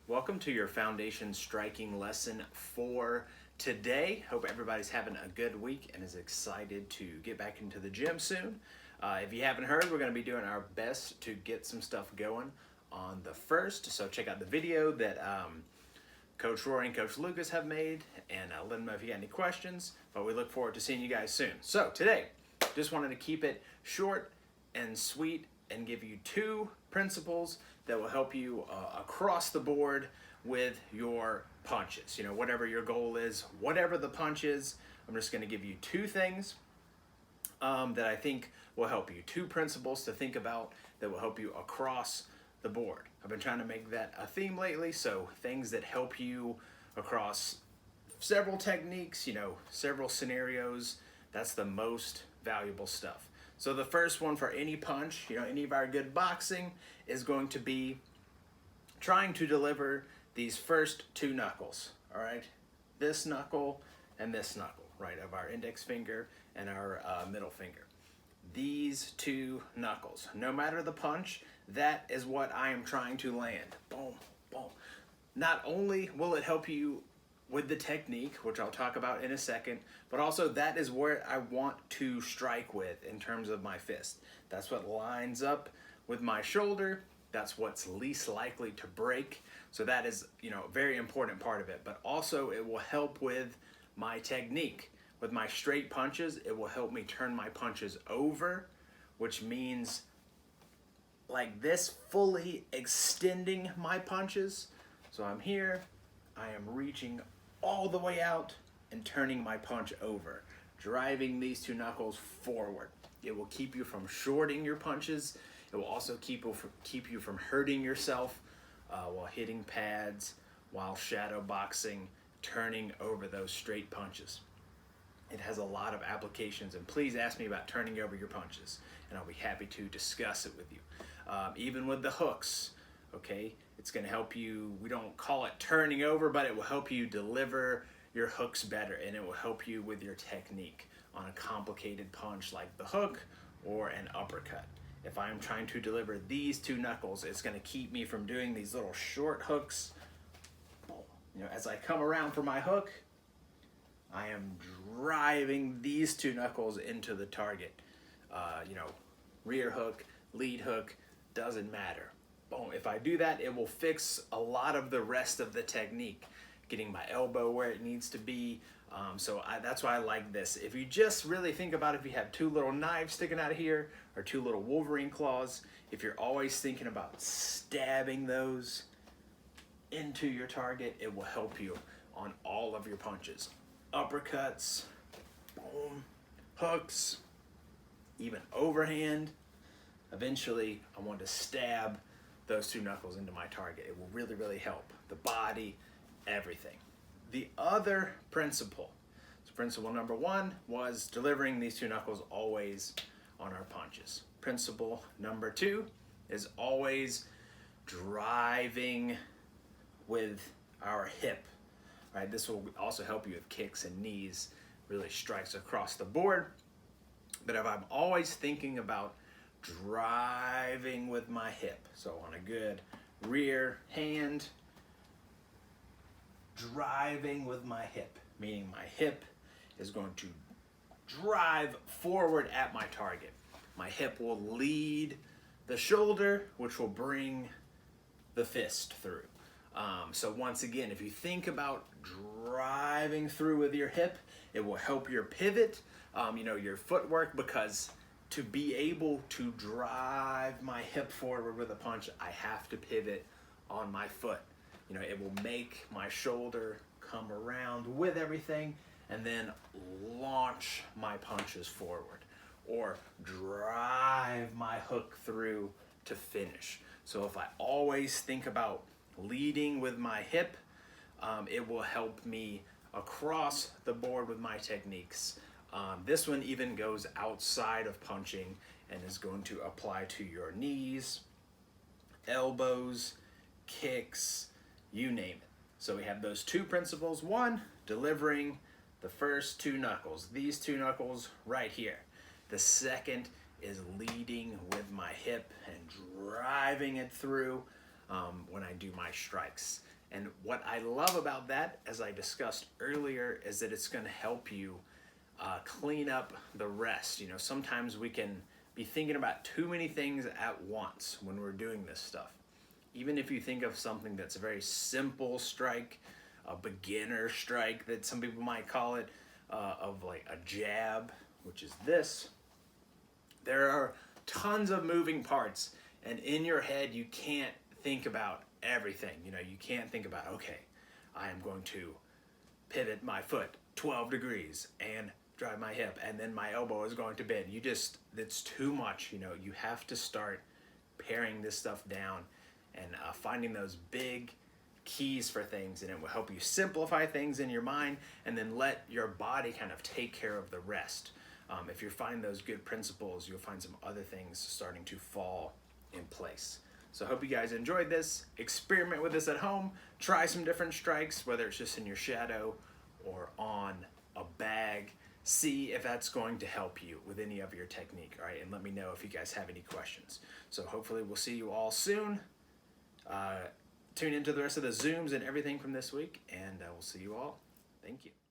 Welcome to your foundation striking lesson for today. Hope everybody's having a good week and is excited to get back into the gym soon. If you haven't heard, we're going to be doing our best to get some stuff going on the 1st. So check out the video that Coach Rory and Coach Lucas have made and let them know if you got any questions. But we look forward to seeing you guys soon. So today, just wanted to keep it short and sweet and give you two principles that will help you across the board with your punches. You know, whatever your goal is, whatever the punch is, I'm just going to give you two things that I think will help you. Two principles to think about that will help you across the board. I've been trying to make that a theme lately, so things that help you across several techniques, you know, several scenarios. That's the most valuable stuff. So the first one for any punch, you know, any of our good boxing is going to be trying to deliver these first two knuckles, all right? This knuckle and this knuckle, right, of our index finger and our middle finger. These two knuckles, no matter the punch, that is what I am trying to land. Boom, boom. Not only will it help you with the technique, which I'll talk about in a second, but also that is where I want to strike with in terms of my fist. That's what lines up with my shoulder. That's what's least likely to break. So that is, you know, a very important part of it. But also it will help with my technique. With my straight punches, it will help me turn my punches over, which means like this, fully extending my punches. So I'm here, I am reaching all the way out and turning my punch over, driving these two knuckles forward. It will keep you from shorting your punches. It will also keep you from hurting yourself while hitting pads, while shadow boxing, turning over those straight punches. It has a lot of applications, and please ask me about turning over your punches, and I'll be happy to discuss it with you. Even with the hooks, okay? It's gonna help you, we don't call it turning over, but it will help you deliver your hooks better, and it will help you with your technique on a complicated punch like the hook or an uppercut. If I'm trying to deliver these two knuckles, it's gonna keep me from doing these little short hooks. You know, as I come around for my hook, I am driving these two knuckles into the target. You know, rear hook, lead hook, doesn't matter. Boom. If I do that, it will fix a lot of the rest of the technique, getting my elbow where it needs to be. That's why I like this. If you just really think about if you have two little knives sticking out of here or two little Wolverine claws, if you're always thinking about stabbing those into your target, it will help you on all of your punches. Uppercuts, boom, hooks, even overhand. Eventually, I want to stab those two knuckles into my target. It will really, really help. The body, everything. The other principle, so principle number one was delivering these two knuckles always on our punches. Principle number two is always driving with our hip. Right, this will also help you with kicks and knees, really strikes across the board. But if I'm always thinking about driving with my hip, so on a good rear hand, driving with my hip, meaning my hip is going to drive forward at my target. My hip will lead the shoulder, which will bring the fist through. So once again, if you think about driving through with your hip, it will help your pivot, you know, your footwork, because to be able to drive my hip forward with a punch, I have to pivot on my foot. You know, it will make my shoulder come around with everything and then launch my punches forward or drive my hook through to finish. So if I always think about leading with my hip, it will help me across the board with my techniques. This one even goes outside of punching and is going to apply to your knees, elbows, kicks, you name it. So we have those two principles. One, delivering the first two knuckles, these two knuckles right here. The second is leading with my hip and driving it through when I do my strikes. And what I love about that, as I discussed earlier, is that it's going to help you clean up the rest. You know, sometimes we can be thinking about too many things at once when we're doing this stuff. Even if you think of something that's a very simple strike, a beginner strike that some people might call it, of like a jab, which is this, there are tons of moving parts, and in your head you can't think about everything. You know, you can't think about, okay, I am going to pivot my foot 12 degrees and drive my hip, and then my elbow is going to bend. It's too much. You know, you have to start paring this stuff down and finding those big keys for things, and it will help you simplify things in your mind and then let your body kind of take care of the rest. If you find those good principles, you'll find some other things starting to fall in place. So I hope you guys enjoyed this. Experiment with this at home. Try some different strikes, whether it's just in your shadow or on a bag. See if that's going to help you with any of your technique, all right? And let me know if you guys have any questions. So hopefully we'll see you all soon. Tune into the rest of the Zooms and everything from this week, and we'll see you all. Thank you.